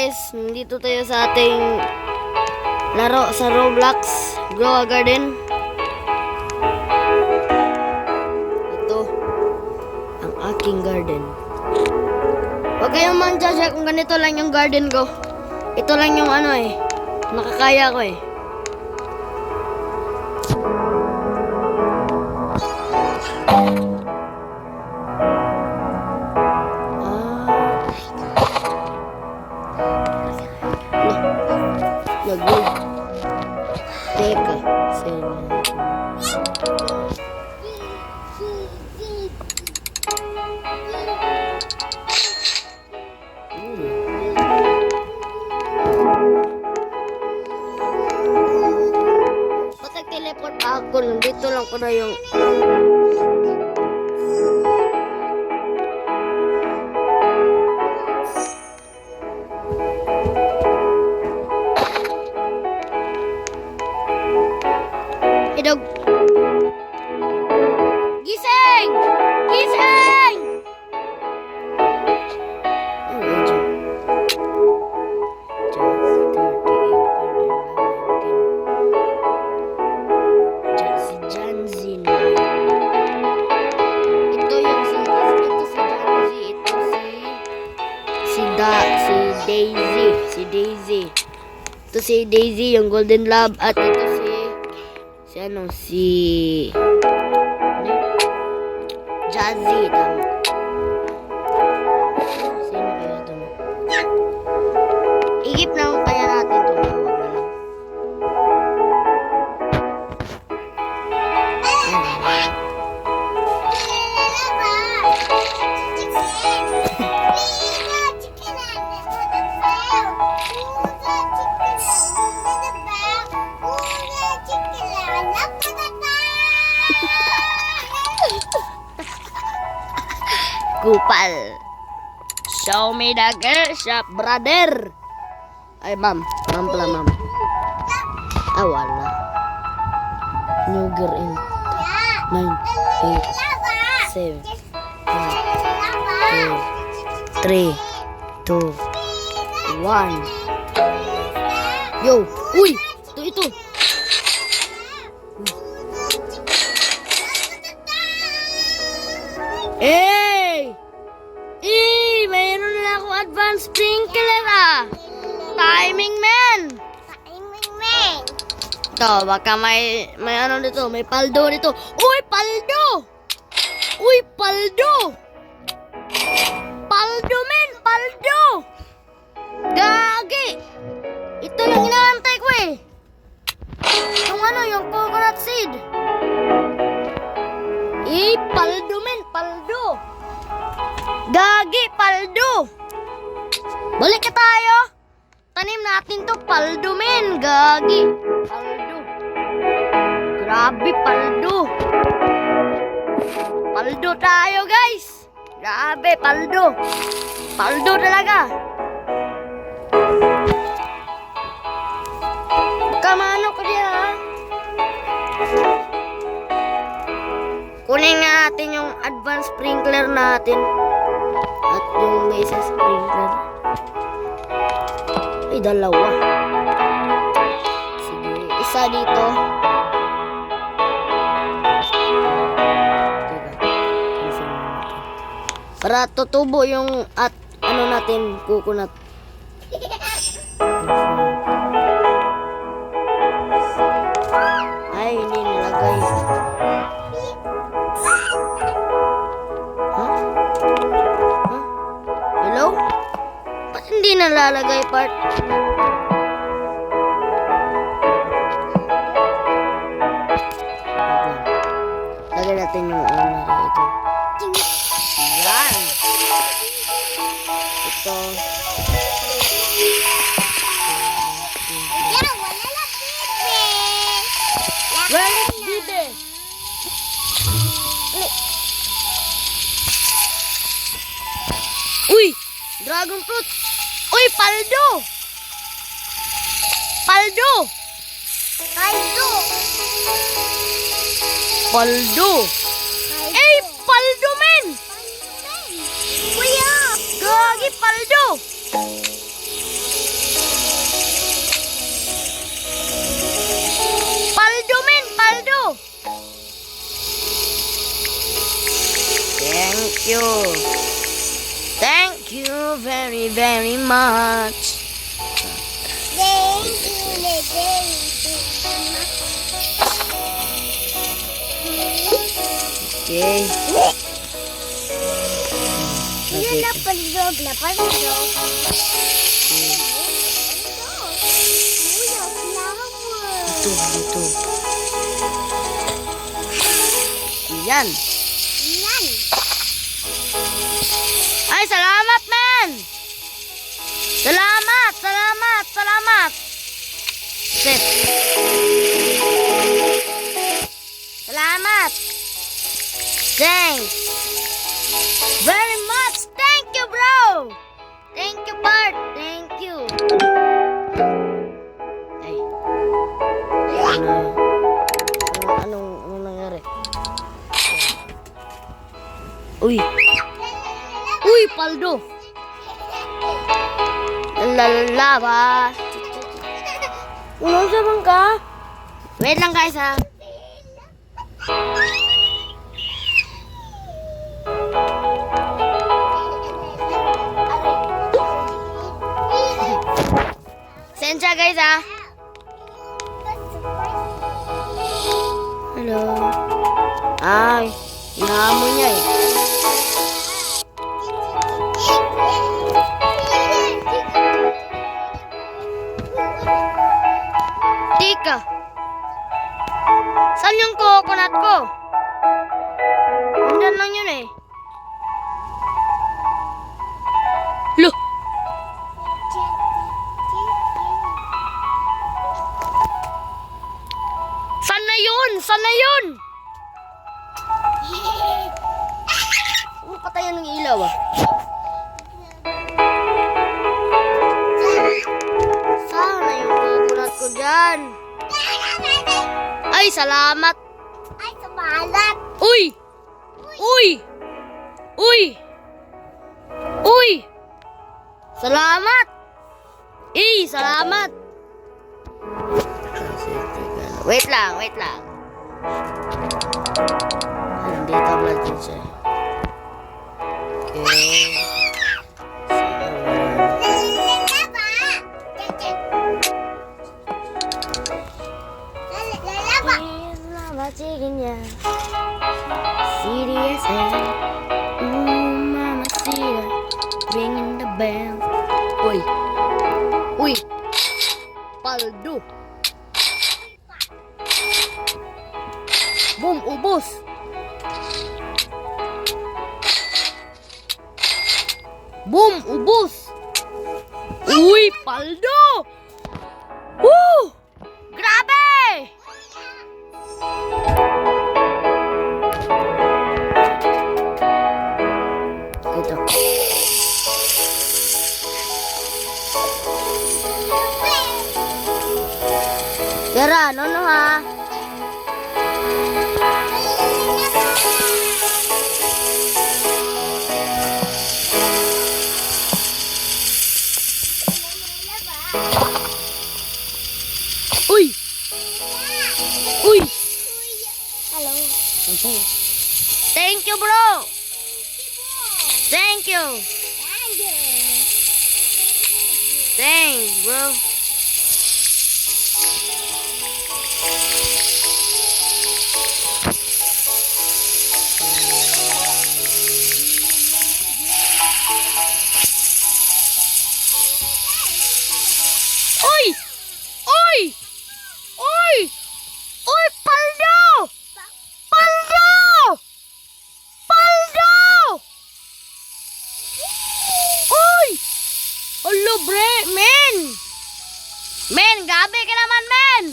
guys, nandito tayo sa ating laro sa Roblox, Grow a Garden. Ito ang aking garden. Huwag kayong man-judge kung ganito lang yung garden ko. Ito lang yung nakakaya ko eh. Nag-good. Teka. Ba't nag-teleport pa ako? Nandito lang ko na yung... Idog. Gising! Gising! Ito si Daisy, yung Golden Lab, at ito si Jazzy, tama. Sino kaya ito? Igip na kaya natin ito. Wag na lang. Kupal. Show me the girl shop, brother. Ay, ma'am. Ma'am pala, ma'am. Ah, wala. New girl in 9, 8, 7, 5, 4, 3, 2, 1. Yo! Uy! Ito! Mayroon na ako advanced sprinkler Timing man! Ito, baka may ano dito, may paldo dito. Uy, paldo! Uy, paldo! Paldo men, paldo! Gagi! Ito yung inaantay ko eh. Yung coconut seed. Paldo men, paldo! Gagi, paldo! Balik ka tayo! Tanim natin to, paldo men! Gagi! Paldo! Grabe, paldo! Paldo tayo, guys! Grabe, paldo! Paldo talaga! Kamano ko diyan, ha? Kunin nga natin yung advanced sprinkler natin. At yung basic sprinkler. Ay, dalawa. Sige, isa dito. Para tutubo yung natin, coconut. Ay, hindi nilagay. Hello? Ba't hindi nalalagay part? Lagay natin yung ito. Yan! Ito. Where is Bibe? Uy! Dragon fruit! Uy! Paldo! Paldo! Paldo! Paldo! Eh! Paldo men! Kuya! Gagi paldo! you. Thank you very, very much. Thank you. Okay. Yun na palidog na palidog. Ito. Yan. Yan. Ay, salamat, men! Salamat! Sit. Salamat! Thanks! Very much! Thank you, bro! Thank you, Bart! Thank you! Ay. Anong nangyari? Uy! Uy, paldo! Lalaba! Unong sabang ka? Wait lang guys ha. Sensya guys ha. Hello. Ay, inahamon niya eh. Tika. Saan yung coconut ko? Nandiyan lang yun eh. Loh. Saan na yun? Ano patayan ng ilaw ah? Sana yung coconut ko dyan. Ay, salamat. Ay, sumalat. Uy! Salamat! Salamat! Wait lang. Nandito blood din siya. Okay. Sige niya. CDSL. Mama Sita. Ringing the bell. Uy. Paldo. Boom, ubos. Uy, paldo. Woo! Grabe! Ito. Tara, no ha? Uy! Hello. Thank you, bro! Thank you! Thanks, bro! Uy, paldo! Uy! Alo, bre, men! Men, gabi ka naman, men!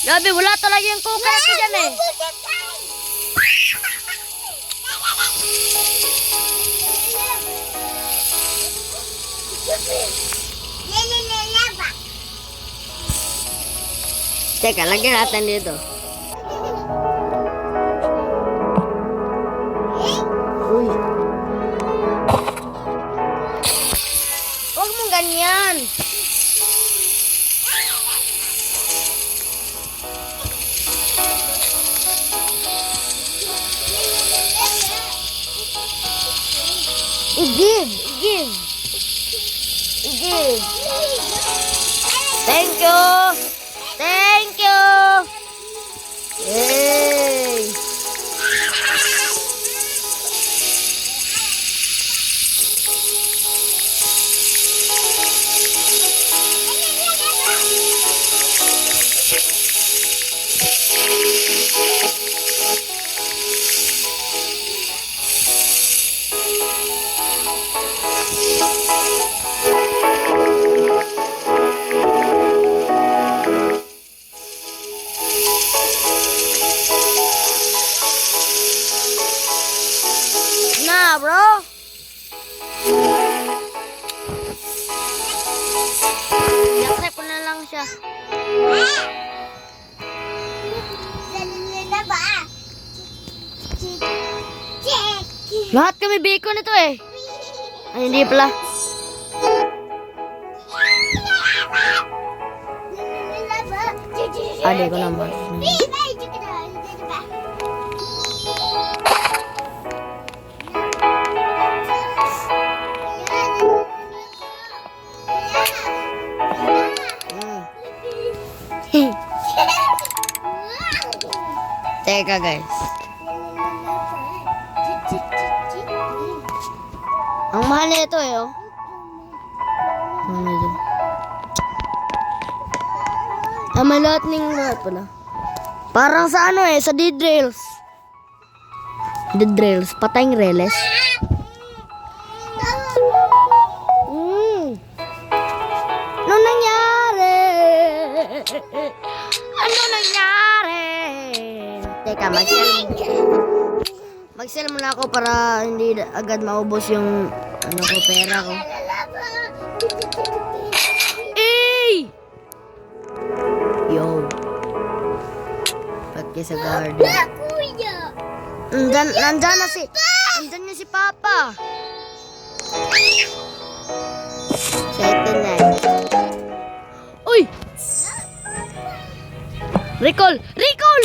Gabi, wala talaga yung coconut ko dyan eh. Teka, lagyan natin dito. Uy. Huwag mong ganyan. I-give. I-give. I-give. Thank you. Thank you. Yay. Na, bro. I-accept ko na lang siya. Dali na ba? Check. Lahat kami bacon ito eh. Ay, hindi pala. Ade ko naman. Teka guys. Ang mahal na ito eh, oh. Ano dyan? May lahat ng lahat pala. Parang sa ano eh, sa dead rails. Dead rails, patayng reles. Ano nangyari? Ano nangyari? Teka, mag-sell muna ako para hindi agad maubos yung ano ko, pera ko. Ey! Yo. Ba't kayo sa garden? Kuya. Nandyan na si Papa. Excited na eh. Uy! Recall! Recall!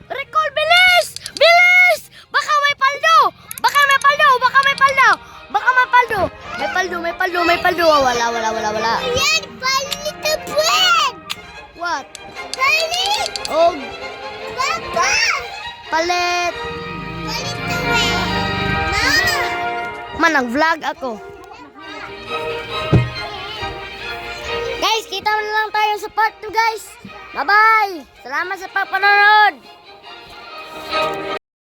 Recall! Bilis! Bilis! Baka may paldo! Baka may paldo! Baka may paldo! Baka may paldo! May paldo! May paldo! May paldo! Oh, wala! Yan, palit na bread. What? Palit. Oh, Papa. palit! Palit na bread. Man, nag-vlog ako. Guys, kita na lang tayo sa part 2, guys. Bye-bye! Salamat sa papanonood!